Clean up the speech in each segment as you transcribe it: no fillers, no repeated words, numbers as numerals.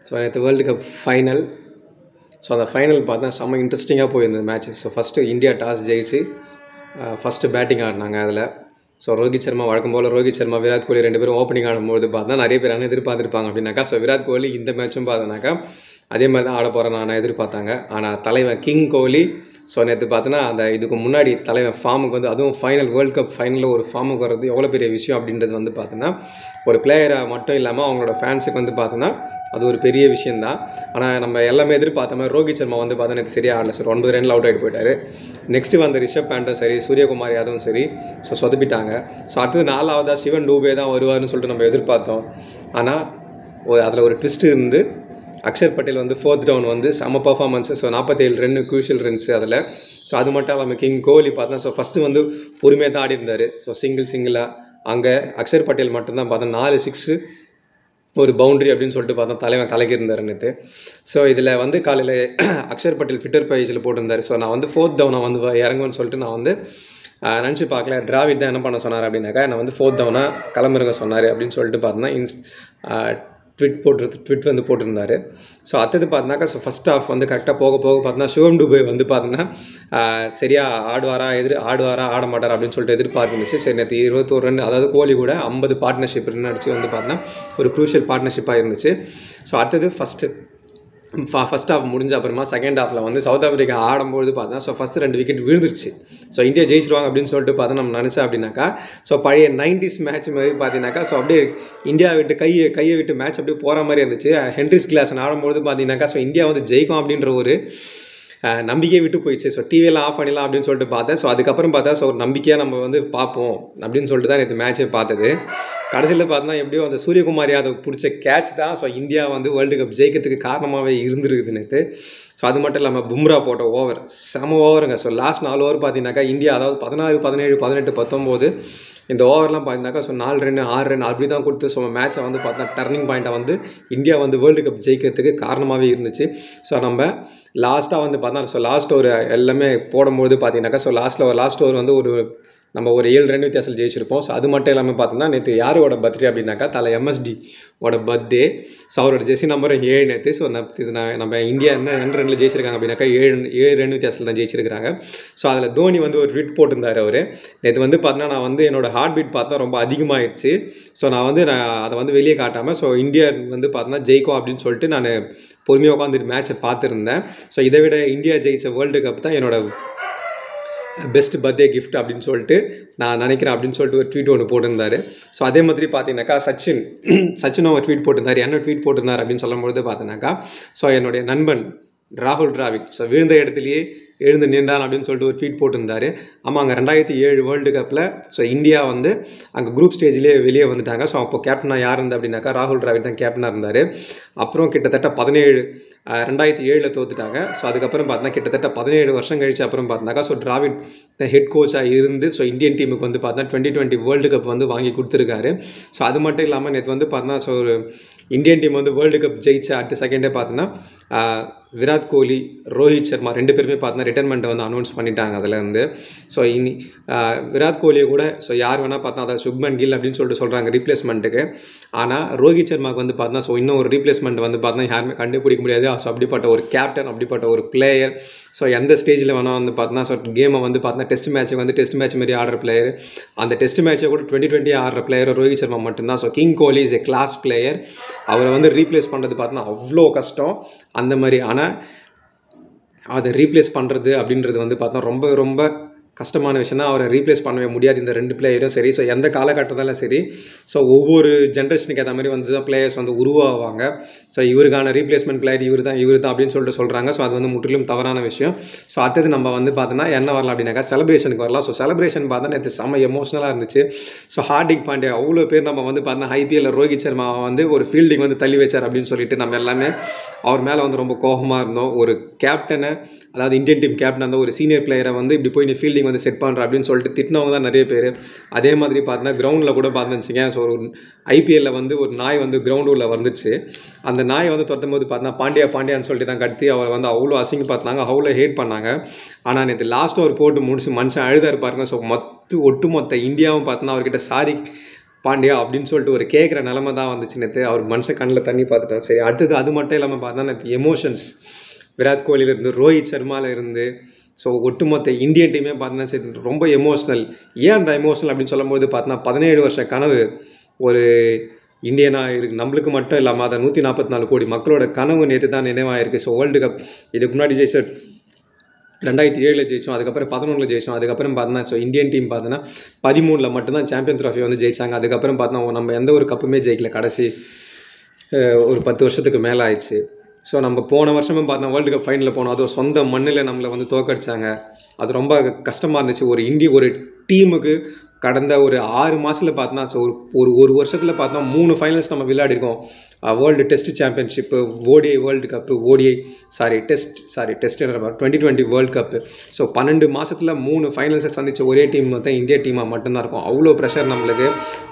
So நேற்று world cup final. So அந்த final பார்த்தா செம்ம இன்ட்ரெஸ்டிங்காக போயிருந்தது match. So first India toss ஜெயிச்சு ஃபஸ்ட்டு பேட்டிங் ஆடினாங்க. அதில் ஸோ ரோஹித் சர்மா வழக்கம் போல் ரோஹித் சர்மா விராட் கோலி 2 பேரும் ஓப்பனிங் ஆடும்போது பார்த்தா நிறைய பேர் எதிர்பார்த்துருப்பாங்க அப்படின்னாக்கா. ஸோ விராட் கோலி இந்த மேட்சும் பார்த்தோன்னாக்கா அதே மாதிரி தான் ஆட போகிறேன் நான் எதிர்பார்த்தாங்க. ஆனால் தலைவன் கிங் கோலி ஸோ நேற்று பார்த்தோன்னா அந்த இதுக்கு முன்னாடி தலைவன் ஃபார்முக்கு வந்து அதுவும் ஃபைனல் வேர்ல்டு கப் ஃபைனலில் ஒரு ஃபார்முக்கு வர்றது எவ்வளோ பெரிய விஷயம் அப்படின்றது வந்து பார்த்தோன்னா ஒரு பிளேயரை மட்டும் இல்லாமல் அவங்களோட ஃபேன்ஸுக்கு வந்து பார்த்தோன்னா அது ஒரு பெரிய விஷயந்தான். ஆனால் நம்ம எல்லாமே எதிர்பார்த்த மாதிரி ரோஹித் சர்மா வந்து பார்த்தா நேற்று சரியாக ஆடல. சார் 9 ரனில் அவுட் ஆகிட்டு போயிட்டார். நெக்ஸ்ட்டு வந்து ரிஷப் பேண்டும் சரி, சூரியகுமார் யாதவும் சரி ஸோ சொதப்பிட்டாங்க. ஸோ அடுத்தது 4ஆவதாக சிவன் டூபே தான் வருவார்னு சொல்லிட்டு நம்ம எதிர்பார்த்தோம். ஆனால் அதில் ஒரு ட்விஸ்ட் இருந்து அக்ஷர் பட்டேல் வந்து 4th டவுன் வந்து செம performance. So 47 run crucial runs அதில். ஸோ அது மட்டும் இல்லாமல் கிங் கோலி பார்த்தா ஸோ ஃபஸ்ட்டு வந்து பொறுமையாக தான் ஆடி இருந்தார். ஸோ சிங்கிளாக அங்கே அக்ஷர் பட்டேல் மட்டும்தான் பார்த்தா 4 6 ஒரு பவுண்ட்ரி அப்படின்னு சொல்லிட்டு பார்த்தா தலைவன் கலக்கி இருந்தார் நேற்று. ஸோ இதில் வந்து காலையில் அக்ஷர் பட்டேல் ட்விட்டர் பேஜில் போட்டிருந்தார். ஸோ நான் வந்து 4th டவுனை வந்து இறங்குவேன்னு சொல்லிட்டு நான் வந்து நினச்சி பார்க்கல. டிராவிட் தான் என்ன பண்ண சொன்னார் அப்படின்னாக்கா நான் வந்து 4th டவுனாக கிளம்புறங்க சொன்னார் அப்படின்னு சொல்லிட்டு பார்த்தோன்னா ட்விட் வந்து போட்டிருந்தார். ஸோ அடுத்தது பார்த்தோன்னாக்கா ஸோ ஃபஸ்ட் ஹாஃப் வந்து கரெக்டாக போக பார்த்தோன்னா சிவம் டூபே வந்து பார்த்தோன்னா சரியாக ஆடுவாரா ஆட மாட்டார் அப்படின்னு சொல்லிட்டு எதிர்பார்த்துருந்துச்சு. சரி நேற்று 21 ரன் அதாவது கோலி கூட 50 பார்ட்னர்ஷிப் ரன் அடிச்சு வந்து பார்த்தோன்னா ஒரு க்ரூஷியல் பார்ட்னர்ஷிப்பாக இருந்துச்சு. ஸோ அடுத்தது ஃபஸ்ட் ஹாஃப் முடிஞ்ச அப்புறமா செகண்ட் ஹாஃபில் வந்து சவுத் ஆஃப்ரிக்கா ஆடும்போது பார்த்தா ஸோ ஃபஸ்ட்டு 2 விக்கெட் விழுந்துருச்சு. ஸோ இந்தியா ஜெயிச்சிருவாங்க அப்படின்னு சொல்லிட்டு பார்த்தா நம்ம நினச்சா அப்படின்னாக்கா ஸோ பழைய 90s மேட்ச் மாதிரி பார்த்தீங்கன்னாக்கா ஸோ அப்படியே இந்தியா விட்டு கையை விட்டு மேட்ச் அப்படியே போகிற மாதிரி இருந்துச்சு. ஹென்ரிஸ் கிளாஸன் ஆடும்போது பார்த்தீங்கன்னாக்கா ஸோ இந்தியா வந்து ஜெயிக்கும் அப்படின்ற ஒரு நம்பிக்கையை விட்டு போயிடுச்சு. ஸோ டிவியெல்லாம் ஆஃப் பண்ணிடலாம் அப்படின்னு சொல்லிட்டு பார்த்தேன். ஸோ அதுக்கப்புறம் பார்த்தா ஸோ ஒரு நம்பிக்கையாக நம்ம வந்து பார்ப்போம் அப்படின்னு சொல்லிட்டு தான் நேற்று மேட்ச்சே பார்த்தது. கடைசியில் பார்த்தோன்னா எப்படியோ அந்த சூரியகுமார் யாதவ் பிடிச்ச கேட்ச் தான் ஸோ இந்தியா வந்து வேர்ல்டு கப் ஜெயிக்கிறதுக்கு காரணமாகவே இருந்துருக்குது நேற்று. ஸோ அது மட்டும் இல்லாமல் பும்ரா போட்ட ஓவர் செம ஓவருங்க. ஸோ லாஸ்ட் 4 ஓவர் பார்த்தீங்கன்னாக்கா இந்தியா அதாவது 16 17 18 19 இந்த ஓவர்லாம் பார்த்தீங்கன்னாக்கா ஸோ 4 ரன் 6 ரன் அப்படி தான் கொடுத்து ஸோ மேட்சை வந்து பார்த்தா டர்னிங் பாயிண்ட்டை வந்து இந்தியா வந்து வேர்ல்டு கப் ஜெயிக்கிறதுக்கு காரணமாகவே இருந்துச்சு. ஸோ நம்ம லாஸ்ட்டாக வந்து பார்த்தா ஸோ லாஸ்ட் ஓவர் எல்லாமே போடும்போது பார்த்தீங்கன்னாக்கா ஸோ லாஸ்ட் ஓவர் வந்து நம்ம ஒரு 7 ரன் வித்தியாசத்தில் ஜெயிச்சிருப்போம். ஸோ அது மட்டும் இல்லாமல் பார்த்தோன்னா நேற்று யாரோட பர்த்டே அப்படின்னாக்கா தலை MSD ஓட பர்த்டே. ஸோ அவரோட ஜெர்சி நம்பரும் 7 நேற்று. ஸோ நம்ம இந்தியா என்ன ரனில் ஜெயிச்சிருக்காங்க அப்படின்னாக்கா 7 ரன் வித்தியாசத்தில் தான் ஜெயிச்சிருக்காங்க. ஸோ அதில் தோனி வந்து ஒரு ட்வீட் போட்டிருந்தார். அவர் நேற்று வந்து பார்த்தோன்னா நான் வந்து என்னோடய ஹார்ட் பீட் பார்த்தா ரொம்ப அதிகமாகிடுச்சு. ஸோ நான் அதை வந்து வெளியே காட்டாமல் ஸோ இந்தியா வந்து பார்த்தோன்னா ஜெயிக்கும் அப்படின்னு சொல்லிட்டு நான் பொறுமையாக உட்காந்துட்டு மேட்ச்சை பார்த்துருந்தேன். ஸோ இதை விட இந்தியா ஜெயிச்ச வேர்ல்டு கப் தான் என்னோட பெஸ்ட் பர்த்டே கிஃப்ட் அப்படின்னு சொல்லிட்டு நான் நினைக்கிறேன் அப்படின்னு சொல்லிட்டு ஒரு ட்வீட் ஒன்று போட்டிருந்தார். ஸோ அதே மாதிரி பார்த்தீங்கன்னாக்கா சச்சினும் ஒரு ட்வீட் போட்டிருந்தார். என்ன ட்வீட் போட்டிருந்தார் அப்படின்னு சொல்லும்போது பார்த்தீங்கன்னாக்கா ஸோ என்னுடைய நண்பன் ராகுல் டிராவிட் ஸோ விழுந்த இடத்துலையே எழுந்து நின்றான் அப்படின்னு சொல்லிட்டு ஒரு ட்வீட் போட்டிருந்தார். ஆமாம், அங்கே 2007 வேர்ல்டு கப்பில் ஸோ இந்தியா வந்து அங்கே குரூப் ஸ்டேஜ்லேயே வெளியே வந்துட்டாங்க. ஸோ அப்போ கேப்டனாக யார் இருந்தா அப்படின்னாக்கா ராகுல் டிராவிட் தான் கேப்டனாக இருந்தார். அப்புறம் கிட்டத்தட்ட 2007 தோத்துட்டாங்க. ஸோ அதுக்கப்புறம் பார்த்தா கிட்டத்தட்ட 17 வருஷம் கழிச்சு அப்புறம் பார்த்தாக்கா ஸோ டிராவிட் ஹெட் கோச்சாக இருந்து ஸோ இந்தியன் டீமுக்கு வந்து பார்த்தா 2020 வேர்ல்டு கப் வந்து வாங்கி கொடுத்துருக்காரு. ஸோ அது மட்டும் இல்லாமல் நேற்று வந்து பார்த்தா ஸோ ஒரு இந்தியன் டீம் வந்து வேர்ல்டு கப் ஜெயிச்ச அடுத்த செகண்டே பார்த்தோன்னா விராட் கோலி, ரோஹித் சர்மா 2 பேருமே பார்த்தோன்னா ரிட்டைர்மெண்ட்டை வந்து அனௌன்ஸ் பண்ணிட்டாங்க அதுலேருந்து. ஸோ விராட் கோலியை கூட ஸோ யார் வேணால் பார்த்தா அதாவது சுப்மன் கில் அப்படின்னு சொல்லிட்டு சொல்கிறாங்க ரீப்ளேஸ்மெண்ட்டுக்கு. ஆனால் ரோஹித் சர்மாவுக்கு வந்து பார்த்தா ஸோ இன்னும் ஒரு ரீப்ளேஸ்மெண்ட் வந்து பார்த்தா யாருமே கண்டுபிடிக்க முடியாது. ஸோ அப்படிப்பட்ட ஒரு கேப்டன், அப்படிப்பட்ட ஒரு பிளேயர் ஸோ எந்த ஸ்டேஜில் வேணால் வந்து பார்த்தோன்னா ஸோ கேமை வந்து பார்த்தோன்னா டெஸ்ட் மேட்ச் மாதிரி ஆடுற பிளேயர். அந்த டெஸ்ட் மேட்சை கூட 2020 ஆடுற பிளேயர் ரோஹித் சர்மா மட்டும்தான். So king Kohli is a class player. அவரை வந்து ரீப்ளேஸ் பண்ணுறது பார்த்தோன்னா அவ்வளோ கஷ்டம் அந்த மாதிரி. ஆனால் அதை ரீப்ளேஸ் பண்ணுறது அப்படின்றது வந்து பார்த்தா ரொம்ப ரொம்ப கஷ்டமான விஷயம் தான். அவரை ரீப்ளேஸ் பண்ணவே முடியாது இந்த 2 பிளேயரும் சரி. ஸோ எந்த காலகட்டத்தாலும் சரி ஸோ ஒவ்வொரு ஜென்ரேஷனுக்கு ஏற்ற மாதிரி வந்து தான் பிளேயர்ஸ் வந்து உருவாவாங்க. ஸோ இவருக்கான ரீப்ளேஸ்மெண்ட் பிளேயர் இவர் தான் அப்படின்னு சொல்லிட்டு சொல்கிறாங்க. ஸோ அது வந்து முற்றிலும் தவறான விஷயம். ஸோ அடுத்தது நம்ம வந்து பார்த்தோன்னா என்ன வரலாம் அப்படின்னாக்கா செலிப்ரேஷனுக்கு வரலாம். ஸோ செலிப்ரேஷன் பார்த்தா நேற்று செம்ம எமோஷனலாக இருந்துச்சு. ஸோ ஹார்திக் பாண்டியா அவ்வளோ பேர் நம்ம வந்து பார்த்தா IPL ரோஹித் சர்மா வந்து ஒரு ஃபீல்டிங் வந்து தள்ளி வச்சார் அப்படின்னு சொல்லிட்டு நம்ம எல்லாமே அவர் மேலே வந்து ரொம்ப கோபமாக இருந்தோம். ஒரு கேப்டனை அதாவது இந்தியன் டீம் கேப்டன் அந்த ஒரு சீனியர் பிளேயரை வந்து இப்படி போய் நீ ஃபீல்டிங் வந்து செட் பண்ணுற அப்படின்னு சொல்லிட்டு திட்டினவங்க தான் நிறைய பேர். அதே மாதிரி பார்த்தீங்கன்னா கிரவுண்டில் கூட பார்த்துச்சிங்க. ஸோ ஒரு IPL வந்து ஒரு நாய் வந்து கிரவுண்டு உள்ள வந்துச்சு. அந்த நாய் வந்து துரத்தும் போது பார்த்தீங்கன்னா பாண்டியான்னு சொல்லிட்டு தான் கத்தி அவரை வந்து அவ்வளோ அசிங்க பார்த்தாங்க, அவ்வளோ ஹேட் பண்ணாங்க. ஆனால் நேற்று லாஸ்ட் ஓவர் போட்டு முடிச்சு மனுஷன் அழுதா இருப்பாருங்க. ஸோ ஒட்டுமொத்த இந்தியாவும் பார்த்தோன்னா அவர்கிட்ட சாரி பாண்டியா அப்படின்னு சொல்லிட்டு ஒரு கேட்குற நிலமை தான் வந்துச்சு நேற்று. அவர் மனுஷன் கண்ணில் தண்ணி பார்த்துட்டோம். சரி, அடுத்தது அது மட்டும் இல்லாமல் பார்த்தா நேற்று எமோஷன்ஸ் விராட் கோலியிலேருந்து ரோஹித் சர்மாவில் இருந்து ஸோ ஒட்டுமொத்த இந்தியன் டீமே பார்த்தீங்கன்னா சரி ரொம்ப எமோஷ்னல். ஏன் அந்த எமோஷனல் அப்படின்னு சொல்லும்போது பார்த்தீங்கன்னா 17 வருஷ கனவு ஒரு இந்தியனாக இருக்குது நம்மளுக்கு மட்டும் இல்லாமல் அதை 144 கோடி மக்களோட கனவு நேற்று தான் நினைவாயிருக்கு. ஸோ வேர்ல்டு கப் இதுக்கு முன்னாடி ஜெயிச்ச 2007 ஜெயிச்சோம், அதுக்கப்புறம் 11 ஜெயிச்சோம், அதுக்கப்புறம் பார்த்தோன்னா ஸோ இந்தியன் டீம் பார்த்தோன்னா 13 மட்டும்தான் சாம்பியன் ட்ராஃபி வந்து ஜெயிச்சாங்க. அதுக்கப்புறம் பார்த்தோன்னா நம்ம எந்த ஒரு கப்புமே ஜெயிக்கல கடைசி ஒரு 10 வருஷத்துக்கு மேலே ஆயிடுச்சு. ஸோ நம்ம போன வருஷமும் பார்த்தோம் வேர்ல்டு கப் ஃபைனலில் போனோம், அதுவும் சொந்த மண்ணில் நம்மளை வந்து தோக்கடிச்சாங்க. அது ரொம்ப கஷ்டமாக இருந்துச்சு. ஒரு டீமுக்கு கடந்த ஒரு 6 மாதத்தில் பார்த்தோன்னா ஸோ ஒரு வருஷத்தில் பார்த்தா 3 ஃபைனல்ஸ் நம்ம விளையாடிருக்கோம். World test championship, ODI world cup, test 2020 world cup. So 12 மாதத்தில் 3 ஃபைனல்ஸை சந்தித்த ஒரே டீம் வந்து இந்தியா டீமாக மட்டும்தான் இருக்கும். அவ்வளோ ப்ரெஷர் நம்மளுக்கு,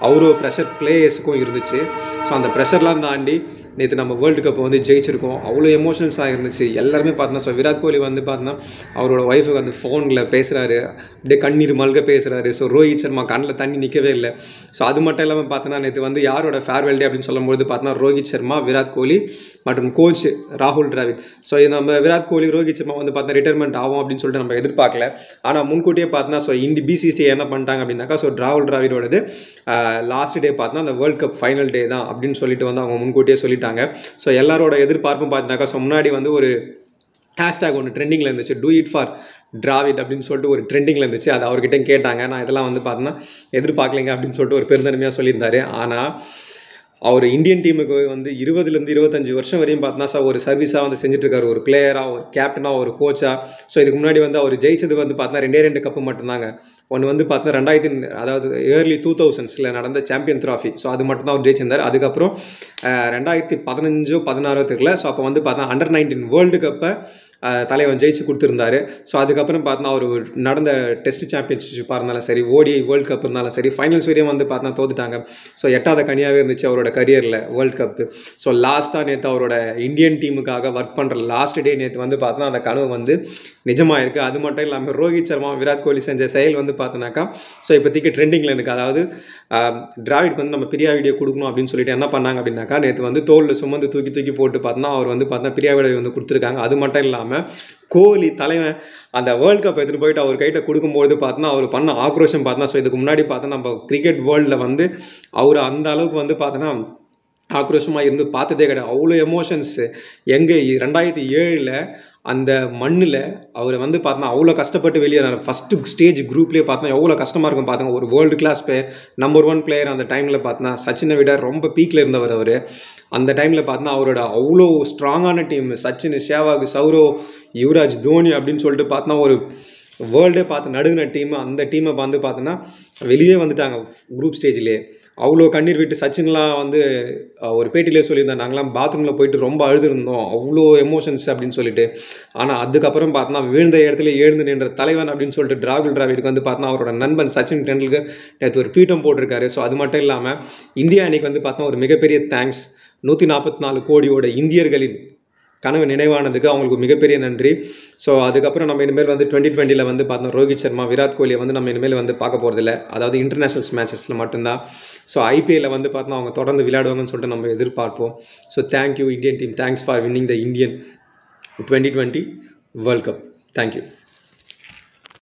அவ்வளோ ப்ரெஷர் பிளேயர்ஸுக்கும் இருந்துச்சு. ஸோ அந்த ப்ரெஷர்லாம் தாண்டி நேற்று நம்ம வேர்ல்டு கப் வந்து ஜெயிச்சிருக்கோம். அவ்வளோ எமோஷன்ஸாக இருந்துச்சு எல்லாருமே பார்த்தோன்னா. ஸோ விராட் கோலி வந்து பார்த்தோன்னா அவரோட ஒய்ஃபுக்கு வந்து ஃபோனில் பேசுகிறாரு, அப்படியே கண்ணீர் மல்க பேசுகிறாரு. ஸோ ரோஹித் சர்மா கண்ணில் தண்ணி நிற்கவே இல்லை. ஸோ அது மட்டும் இல்லாமல் பார்த்தோன்னா நேற்று வந்து யாரோட ஃபேர்வெல் டே அப்படின்னு சொல்லும்போது பார்த்தோன்னா ரோஹித் சர்மா, விராட் கோலி மற்றும் கோச் ராகுல் டிராவிட். ஸோ நம்ம விராட் கோலி, ரோஹித் சர்மா வந்து பார்த்தா ரிட்டைர்மெண்ட் ஆகும் அப்படின்னு சொல்லிட்டு நம்ம எதிர்பார்க்கல. ஆனால் முன்கூட்டியே பார்த்தோன்னா ஸோ பிசிசிஐ என்ன பண்ணிட்டாங்க அப்படின்னாக்கா ஸோ ராகுல் டிராவிடோடது லாஸ்ட் டே பார்த்தோன்னா அந்த வேர்ல்டு கப் ஃபைனல் டே தான் அப்படின்னு சொல்லிட்டு வந்து அவங்க முன்கூட்டியே சொல்லிட்டாங்க. ஸோ எல்லாரோட எதிர்பார்ப்பும் பார்த்தினாக்கா ஸோ முன்னாடி வந்து ஒரு ஹேஷ்டேக் ஒன்று ட்ரெண்டிங்கில் இருந்துச்சு, டூ இட் ஃபார் டிராவிட் அப்படின்னு சொல்லிட்டு ஒரு ட்ரெண்டிங்கில் இருந்துச்சு. அது அவர்கிட்ட கேட்டாங்க. நான் இதெல்லாம் வந்து பார்த்தோன்னா எதிர்பார்க்கலைங்க அப்படின்னு சொல்லிட்டு ஒரு பெருந்தன்மையாக சொல்லியிருந்தாரு. ஆனால் அவர் இந்தியன் டீமுக்கு வந்து 20லேருந்து 25 வருஷம் வரையும் பார்த்தோன்னா ஸோ ஒரு சர்வீஸாக வந்து செஞ்சுட்ருக்காரு, ஒரு பிளேயராக, ஒரு கேப்டனாக, ஒரு கோச்சாக. ஸோ இதுக்கு முன்னாடி வந்து அவர் ஜெயிச்சது வந்து பார்த்தா 2 கப்பு மட்டும்தாங்க. ஒன்று வந்து பார்த்தா அதாவது ஏர்லி 2000s நடந்த சாம்பியன் ட்ராஃபி. ஸோ அது மட்டும் தான் அவர் ஜெயிச்சிருந்தார். அதுக்கப்புறம் 2015-16 தெரியல. ஸோ அப்போ வந்து பார்த்தா Under-19 வேர்ல்டு கப்பை தலைவன் ஜெயிச்சு கொடுத்துருந்தாரு. ஸோ அதுக்கப்புறம் பார்த்தா அவர் நடந்த டெஸ்ட் சாம்பியன்ஷிப்பாக இருந்தாலும் சரி, ஓடிஐ வேர்ல்டு கப் இருந்தாலும் சரி, ஃபைனல்ஸ் வரையும் வந்து பார்த்தா தோத்துட்டாங்க. ஸோ 8வது கனியாகவே இருந்துச்சு அவரோட கரியரில் வேர்ல்டு கப்பு. ஸோ லாஸ்ட்டாக நேற்று அவரோட இந்தியன் டீமுக்காக ஒர்க் பண்ணுற லாஸ்ட் டே நேற்று வந்து பார்த்தா அந்த கனவு வந்து நிஜமாக இருக்குது. அது மட்டும் இல்லாமல் ரோஹித் சர்மா, விராட் கோலி செஞ்ச செயல் வந்து பார்த்தோன்னாக்கா ஸோ இப்போதைக்கு ட்ரெண்டிங்கில் இருக்குது. அதாவது டிராவிட்க்கு வந்து நம்ம பிரியா வீடியோ கொடுக்கணும் அப்படின்னு சொல்லிட்டு என்ன பண்ணாங்க அப்படின்னாக்கா நேற்று வந்து தோளில் சுமந்து தூக்கி போட்டு பார்த்தோன்னா அவர் வந்து பார்த்தா பிரியா வீடியோ வந்து கொடுத்துருக்காங்க. அது மட்டும் இல்லாமல் கோலி தலைவன் அந்த வேர்ல்டு கப் எடுத்துகிட்டு போயிட்டு அவர் கைட்ட கொடுக்கும்போது பார்த்தோன்னா அவர் பண்ண ஆக்ரோஷம் பார்த்தோன்னா ஸோ இதுக்கு முன்னாடி பார்த்தோன்னா நம்ம கிரிக்கெட் வேர்ல்டில் வந்து அவர் அந்த அளவுக்கு வந்து பார்த்தோன்னா ஆக்ரோஷமாக இருந்து பார்த்ததே கிடையாது. அவ்வளோ எமோஷன்ஸு. எங்கே 2007 அந்த மண்ணில் அவர் வந்து பார்த்தோன்னா அவ்வளோ கஷ்டப்பட்டு வெளியேறாரு. ஃபஸ்ட்டு ஸ்டேஜ் குரூப்லேயே பார்த்தோன்னா எவ்வளோ கஷ்டமாக இருக்கும் பார்த்தோங்க. ஒரு வேர்ல்டு கிளாஸ் நம்பர் 1 பிளேயர் அந்த டைமில் பார்த்தோன்னா சச்சினை விட ரொம்ப பீக்கில் இருந்தவர் அவர். அந்த டைமில் பார்த்தோன்னா அவரோட அவ்வளோ ஸ்ட்ராங்கான டீம், சச்சின், சேவாக், சௌரவ், யுவராஜ், தோனி அப்படின்னு சொல்லிட்டு பார்த்தோன்னா ஒரு வேர்ல்டே பார்த்து நடுங்கின டீம். அந்த டீமை வந்து பார்த்தோன்னா வெளியே வந்துட்டாங்க குரூப் ஸ்டேஜ்லேயே. அவ்வளோ கண்ணீர் விட்டு சச்சின்லாம் வந்து ஒரு பேட்டிலே சொல்லியிருந்தேன், நாங்களாம் பாத்ரூமில் போயிட்டு ரொம்ப அழுதுருந்தோம், அவ்வளோ எமோஷன்ஸ் அப்படின்னு சொல்லிட்டு. ஆனால் அதுக்கப்புறம் பார்த்தோன்னா வீழ்ந்த இடத்துல எழுந்து நின்ற தலைவன் அப்படின்னு சொல்லிட்டு ராகுல் டிராவிடுக்கு வந்து பார்த்தோன்னா அவரோட நண்பன் சச்சின் டெண்டுல்கர் நேற்று ஒரு ட்வீட்டும் போட்டிருக்காரு. ஸோ அது மட்டும் இல்லாமல் இந்தியா அணிக்கு வந்து பார்த்தோன்னா ஒரு மிகப்பெரிய தேங்க்ஸ். 144 கோடியோட இந்தியர்களின் கனவு நினைவானதுக்கு அவங்களுக்கு மிகப்பெரிய நன்றி. ஸோ அதுக்கப்புறம் நம்ம இனிமேல் வந்து 2020 வந்து பார்த்தோம் ரோஹித் சர்மா, விராட் கோலியை வந்து நம்ம இனிமேல் வந்து பார்க்க போகிறதில்ல. அதாவது இன்டர்நேஷ்னல்ஸ் மேட்சஸில் மட்டும்தான். ஸோ ஐபிஎல்ல வந்து பார்த்தோன்னா அவங்க தொடர்ந்து விளையாடுவாங்கன்னு சொல்லிட்டு நம்ம எதிர்பார்ப்போம். So thank you Indian team, thanks for winning the Indian 2020 world cup. Thank you.